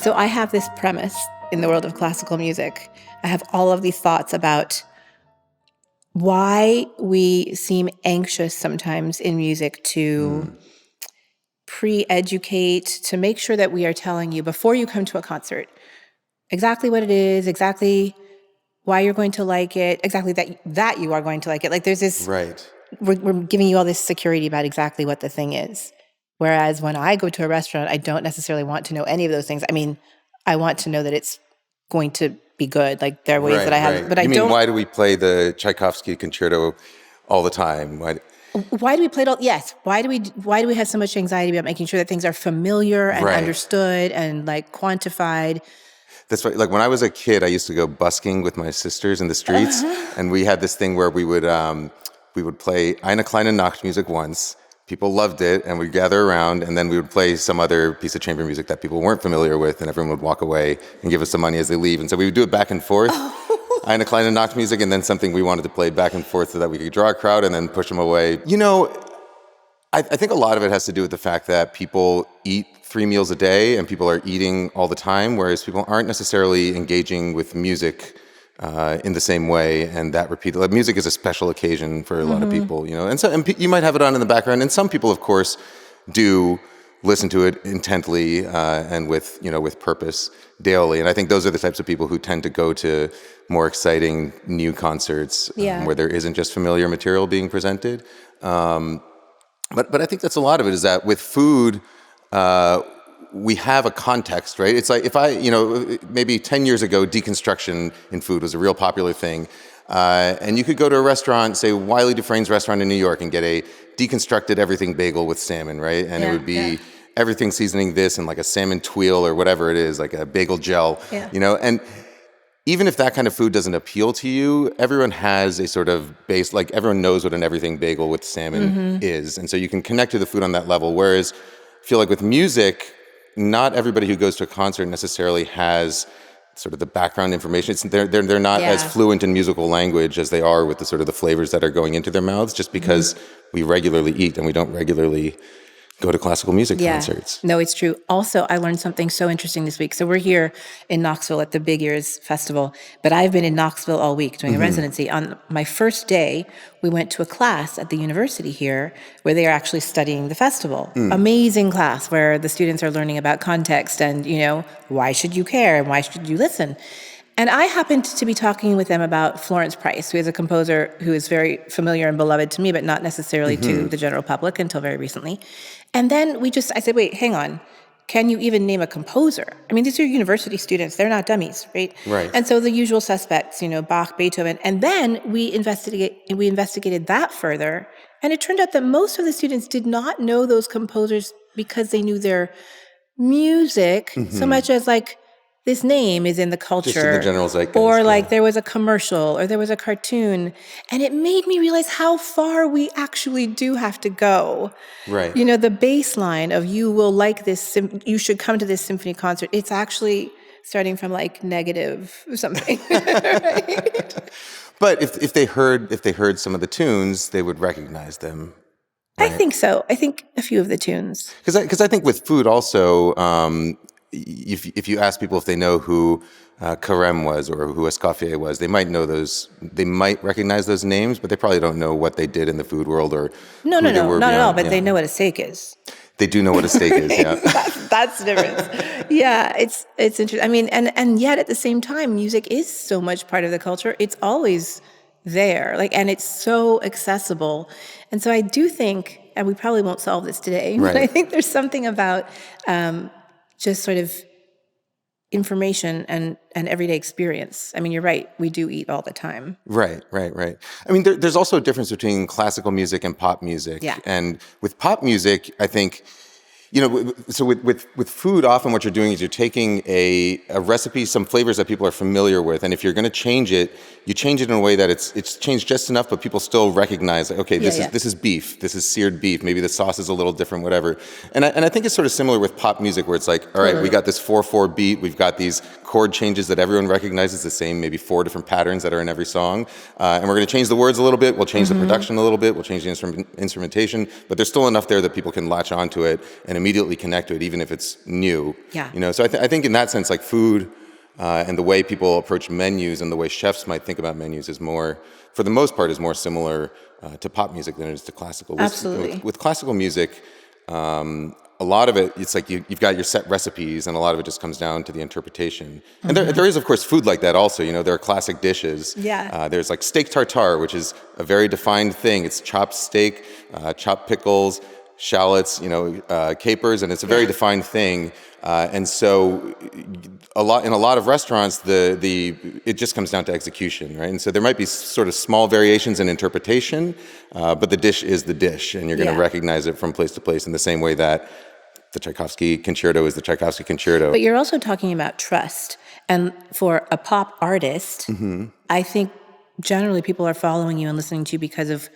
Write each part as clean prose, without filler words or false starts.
So I have this premise in the world of classical music. I have all of these thoughts about why we seem anxious sometimes in music to pre-educate, to make sure that we are telling you before you come to a concert exactly what it is, exactly why you're going to like it, exactly that you are going to like it. Like there's this, right. We're giving you all this security about exactly what the thing is. Whereas when I go to a restaurant, I don't necessarily want to know any of those things. I mean, I want to know that it's going to be good. Like there are ways that I have, but I don't. Why do we play the Tchaikovsky concerto all the time? Why do we play it all? Yes. Why do we have so much anxiety about making sure that things are familiar and understood and like quantified? That's right. Like when I was a kid, I used to go busking with my sisters in the streets, and we had this thing where we would play Eine kleine Nachtmusik once. People loved it, and we'd gather around, and then we would play some other piece of chamber music that people weren't familiar with, and everyone would walk away and give us some money as they leave. And so we would do it back and forth. Eine kleine Nachtmusik, and then something we wanted to play back and forth so that we could draw a crowd and then push them away. You know, I think a lot of it has to do with the fact that people eat 3 meals a day and people are eating all the time, whereas people aren't necessarily engaging with music in the same way, and that like, music is a special occasion for a lot of people, you know. And you might have it on in the background, and some people, of course, do listen to it intently and with purpose daily. And I think those are the types of people who tend to go to more exciting new concerts where there isn't just familiar material being presented. But I think that's a lot of it, is that with food, we have a context, right? It's like if maybe 10 years ago, deconstruction in food was a real popular thing. And you could go to a restaurant, say Wiley Dufresne's restaurant in New York, and get a deconstructed everything bagel with salmon, right? And it would be everything seasoning this and like a salmon tuile or whatever it is, like a bagel gel, you know? And even if that kind of food doesn't appeal to you, everyone has a sort of base, like everyone knows what an everything bagel with salmon is. And so you can connect to the food on that level. Whereas I feel like with music, not everybody who goes to a concert necessarily has sort of the background information. They're not as fluent in musical language as they are with the sort of the flavors that are going into their mouths, just because we regularly eat and we don't regularly go to classical music concerts. No, it's true. Also, I learned something so interesting this week. So we're here in Knoxville at the Big Ears Festival, but I've been in Knoxville all week doing a residency. On my first day, we went to a class at the university here where they are actually studying the festival. Amazing class where the students are learning about context and, why should you care and why should you listen? And I happened to be talking with them about Florence Price, who is a composer who is very familiar and beloved to me, but not necessarily to the general public until very recently. And then I said, wait, hang on. Can you even name a composer? I mean, these are university students. They're not dummies, right? Right. And so the usual suspects, Bach, Beethoven. And then we investigated that further. And it turned out that most of the students did not know those composers because they knew their music so much as like, this name is in the culture. Just in the general zeitgeist. Or like there was a commercial or there was a cartoon. And it made me realize how far we actually do have to go. Right. The baseline of you will like this, you should come to this symphony concert. It's actually starting from like negative something. Right? But if they heard some of the tunes, they would recognize them. Right? I think so. I think a few of the tunes. Because I think with food also, if you ask people if they know who Carême was or who Escoffier was, they might know those. They might recognize those names, but they probably don't know what they did in the food world or no, not at all. But they know what a steak is. They do know what a steak is. Yeah, that's the difference. Yeah, it's interesting. I mean, and yet at the same time, music is so much part of the culture. It's always there, and it's so accessible. And so I do think, and we probably won't solve this today, but I think there's something about just sort of information and everyday experience. I mean, you're right. We do eat all the time. Right. I mean, there's also a difference between classical music and pop music. Yeah. And with pop music, I think, so with food, often what you're doing is you're taking a recipe, some flavors that people are familiar with, and if you're going to change it, you change it in a way that it's changed just enough, but people still recognize, like, okay, this is beef, this is seared beef, maybe the sauce is a little different, whatever. And I think it's sort of similar with pop music, where it's like, all right, we got this 4/4 beat, we've got these chord changes that everyone recognizes, the same maybe 4 different patterns that are in every song. And we're going to change the words a little bit. We'll change the production a little bit. We'll change the instrumentation. But there's still enough there that people can latch onto it and immediately connect to it, even if it's new. Yeah. You know, so I think in that sense, like food and the way people approach menus and the way chefs might think about menus is more, for the most part, is more similar to pop music than it is to classical. Absolutely. With classical music, a lot of it, it's like you've got your set recipes, and a lot of it just comes down to the interpretation. And there is, of course, food like that also. You know, there are classic dishes. Yeah. There's like steak tartare, which is a very defined thing. It's chopped steak, chopped pickles, shallots, capers, and it's a very defined thing. And so, in a lot of restaurants, it just comes down to execution, right? And so there might be sort of small variations in interpretation, but the dish is the dish, and you're going to recognize it from place to place in the same way that the Tchaikovsky concerto is the Tchaikovsky concerto. But you're also talking about trust. And for a pop artist, I think generally people are following you and listening to you because of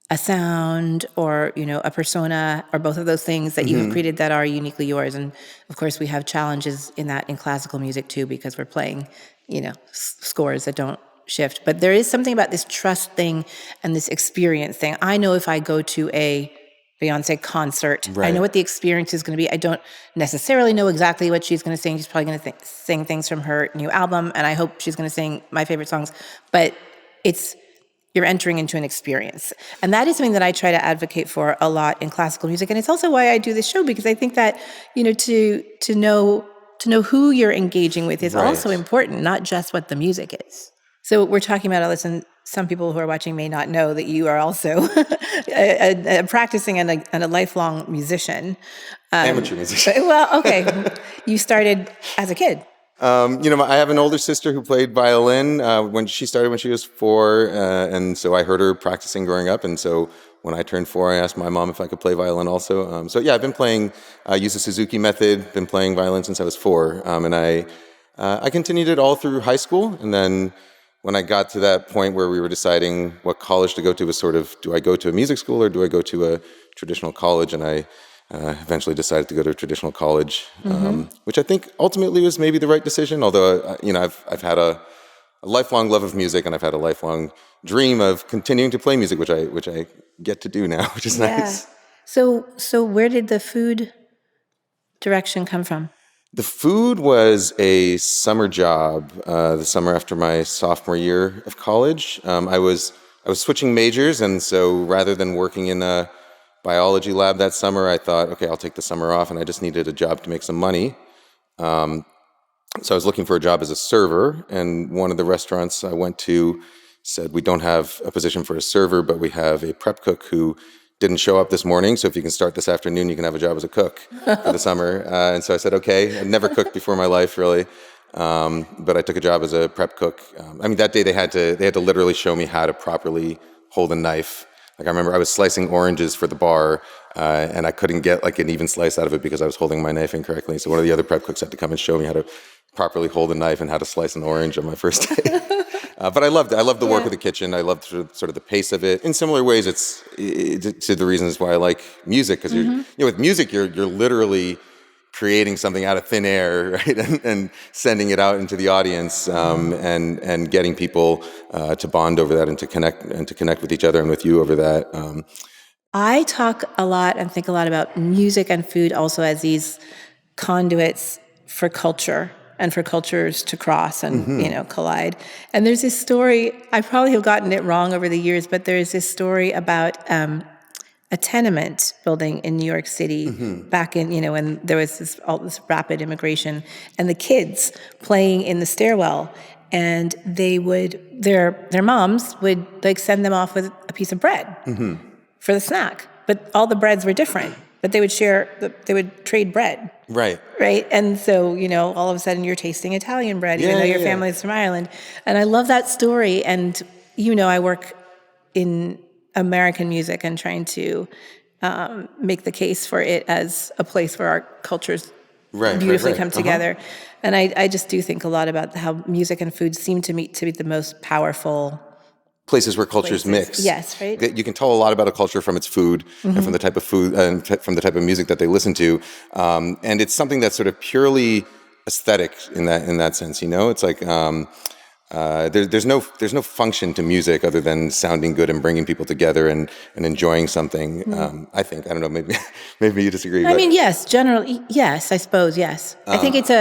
a sound or, a persona or both of those things that you have created that are uniquely yours. And of course, we have challenges in that in classical music too, because we're playing, scores that don't shift. But there is something about this trust thing and this experience thing. I know if I go to a Beyonce concert, I know what the experience is going to be. I don't necessarily know exactly what she's going to sing. She's probably going to sing things from her new album, and I hope she's going to sing my favorite songs. But you're entering into an experience. And that is something that I try to advocate for a lot in classical music. And it's also why I do this show, because I think that, to know who you're engaging with is also important, not just what the music is. So we're talking about all this, and some people who are watching may not know that you are also a practicing and a lifelong musician. Amateur musician. Well, okay. You started as a kid. I have an older sister who played violin when she was 4, and so I heard her practicing growing up. And so when I turned 4, I asked my mom if I could play violin also. I've been playing, use the Suzuki method, been playing violin since I was 4, and I continued it all through high school. And then when I got to that point where we were deciding what college to go to, was sort of, do I go to a music school or do I go to a traditional college? And I eventually decided to go to a traditional college, which I think ultimately was maybe the right decision. Although, I've had a lifelong love of music, and I've had a lifelong dream of continuing to play music, which I get to do now, which is nice. So where did the food direction come from? The food was a summer job. The summer after my sophomore year of college, I was switching majors, and so rather than working in a biology lab that summer, I thought, okay, I'll take the summer off, and I just needed a job to make some money. So I was looking for a job as a server, and one of the restaurants I went to said, we don't have a position for a server, but we have a prep cook who didn't show up this morning, so if you can start this afternoon, you can have a job as a cook for the summer. And so I said, okay. I'd never cooked before in my life, really. But I took a job as a prep cook. That day they had to literally show me how to properly hold a knife. Like I remember I was slicing oranges for the bar, and I couldn't get like an even slice out of it because I was holding my knife incorrectly. So one of the other prep cooks had to come and show me how to properly hold a knife and how to slice an orange on my first day. But I loved it. I loved the work of the kitchen. I loved sort of the pace of it. In similar ways, it's to the reasons why I like music, because with music you're literally creating something out of thin air, right, and sending it out into the audience, and getting people to bond over that and to connect with each other and with you over that. I talk a lot and think a lot about music and food also as these conduits for culture and for cultures to cross and collide. And there's this story, I probably have gotten it wrong over the years, but there's this story about a tenement building in New York City back in, when there was all this rapid immigration, and the kids playing in the stairwell, and they would, their moms would like send them off with a piece of bread for the snack. But all the breads were different, but they would trade bread. Right. Right. And so, all of a sudden you're tasting Italian bread, even though your family's from Ireland. And I love that story. And, I work in American music and trying to make the case for it as a place where our cultures beautifully come together. And I just do think a lot about how music and food seem to me to be the most powerful places where cultures mix. Yes, right. You can tell a lot about a culture from its food and from the type of food and from the type of music that they listen to. And it's something that's sort of purely aesthetic in that sense. It's like there's no function to music other than sounding good and bringing people together and enjoying something. I think, I don't know, maybe you disagree. I mean, yes, generally, yes, I suppose, yes. I think it's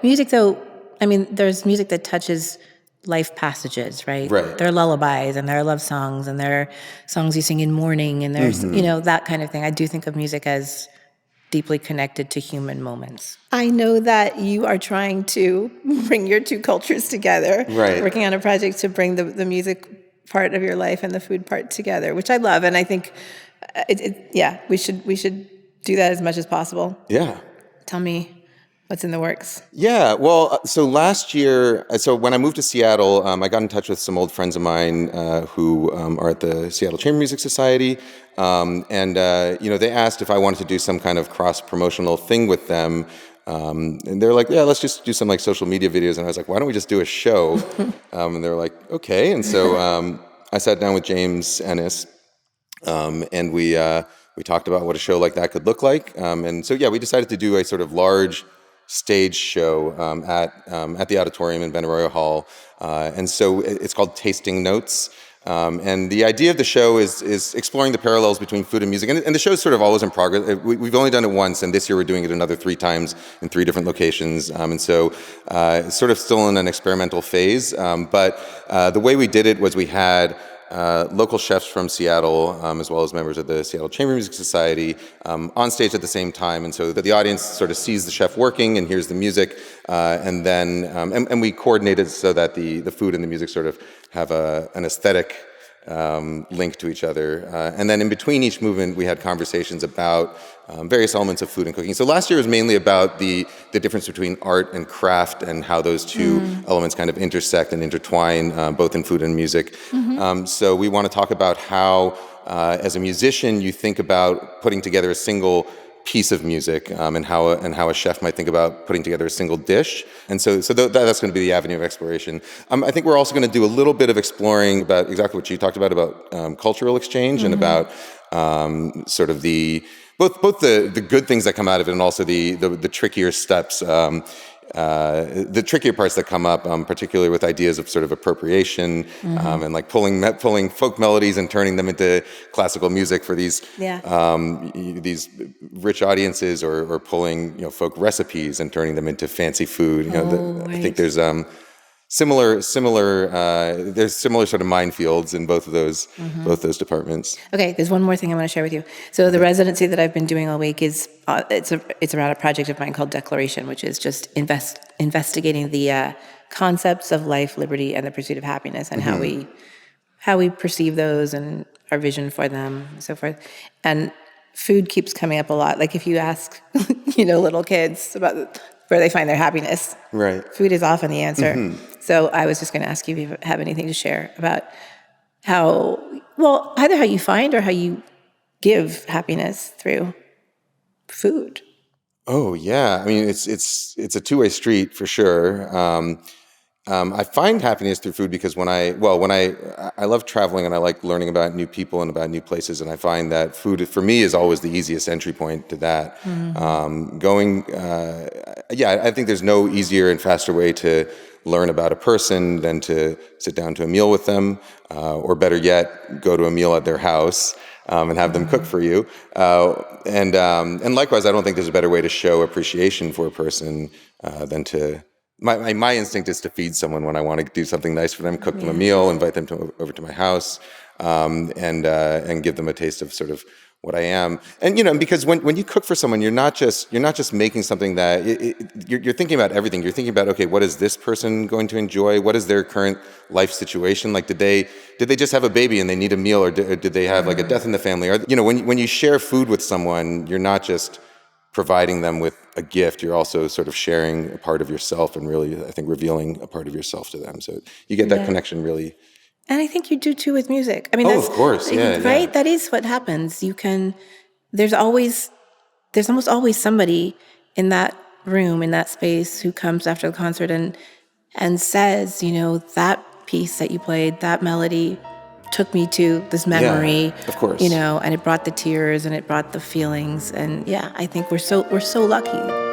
music though. I mean, there's music that touches life passages, right? Right. There are lullabies and there are love songs and there are songs you sing in mourning and there's, that kind of thing. I do think of music as deeply connected to human moments. I know that you are trying to bring your two cultures together, right? Working on a project to bring the music part of your life and the food part together, which I love, and I think, we should do that as much as possible. Yeah. Tell me what's in the works. Yeah, well, so last year, so when I moved to Seattle, I got in touch with some old friends of mine who are at the Seattle Chamber Music Society, and they asked if I wanted to do some kind of cross-promotional thing with them, and they're like, yeah, let's just do some like social media videos, and I was like, why don't we just do a show? And they were like, okay, and so I sat down with James Ennis, and we talked about what a show like that could look like, and so we decided to do a sort of large stage show at the auditorium in Benaroya Hall, and so it's called Tasting Notes. And the idea of the show is exploring the parallels between food and music, and the show is sort of always in progress. We've only done it once, and this year we're doing it another 3 times in 3 different locations, and so it's sort of still in an experimental phase. But the way we did it was we had local chefs from Seattle, as well as members of the Seattle Chamber Music Society, on stage at the same time, and so that the audience sort of sees the chef working and hears the music, and then and we coordinated so that the food and the music sort of have an aesthetic link to each other, and then in between each movement we had conversations about various elements of food and cooking. So last year was mainly about the difference between art and craft and how those two elements kind of intersect and intertwine, both in food and music. So we want to talk about how, as a musician, you think about putting together a single piece of music, and how a chef might think about putting together a single dish, and so that's going to be the avenue of exploration. I think we're also going to do a little bit of exploring about exactly what you talked about cultural exchange and about sort of both the good things that come out of it and also the trickier steps. The trickier parts that come up, particularly with ideas of sort of appropriation, and like pulling folk melodies and turning them into classical music for these rich audiences, or pulling folk recipes and turning them into fancy food. I think there's similar there's similar sort of minefields in both of those departments. Okay, there's one more thing I want to share with you. So the residency that I've been doing all week is it's around a project of mine called Declaration, which is just investigating the concepts of life, liberty, and the pursuit of happiness, and how we perceive those and our vision for them, and so forth. And food keeps coming up a lot. Like if you ask, little kids about where they find their happiness, right? Food is often the answer. So I was just going to ask you if you have anything to share about either how you find or how you give happiness through food. Oh yeah, I mean it's a two-way street for sure. I find happiness through food because when I love traveling and I like learning about new people and about new places, and I find that food for me is always the easiest entry point to that. I think there's no easier and faster way to learn about a person than to sit down to a meal with them, or better yet, go to a meal at their house. And have them cook for you, and likewise, I don't think there's a better way to show appreciation for a person than to. My instinct is to feed someone when I want to do something nice for them, cook them a meal, invite them over to my house, and give them a taste of sort of what I am. And because when you cook for someone, you're not just making something that you're thinking about everything. You're thinking about, okay, what is this person going to enjoy? What is their current life situation? Like, did they just have a baby and they need a meal, or did they have like a death in the family? Or when you share food with someone, you're not just providing them with a gift, you're also sort of sharing a part of yourself and really, I think, revealing a part of yourself to them. So you get that connection really. And I think you do too with music. I mean, of course, yeah, right? Yeah. That is what happens. There's almost always somebody in that room, in that space, who comes after the concert and says, that piece that you played, that melody took me to this memory, of course, and it brought the tears and it brought the feelings, and I think we're so lucky.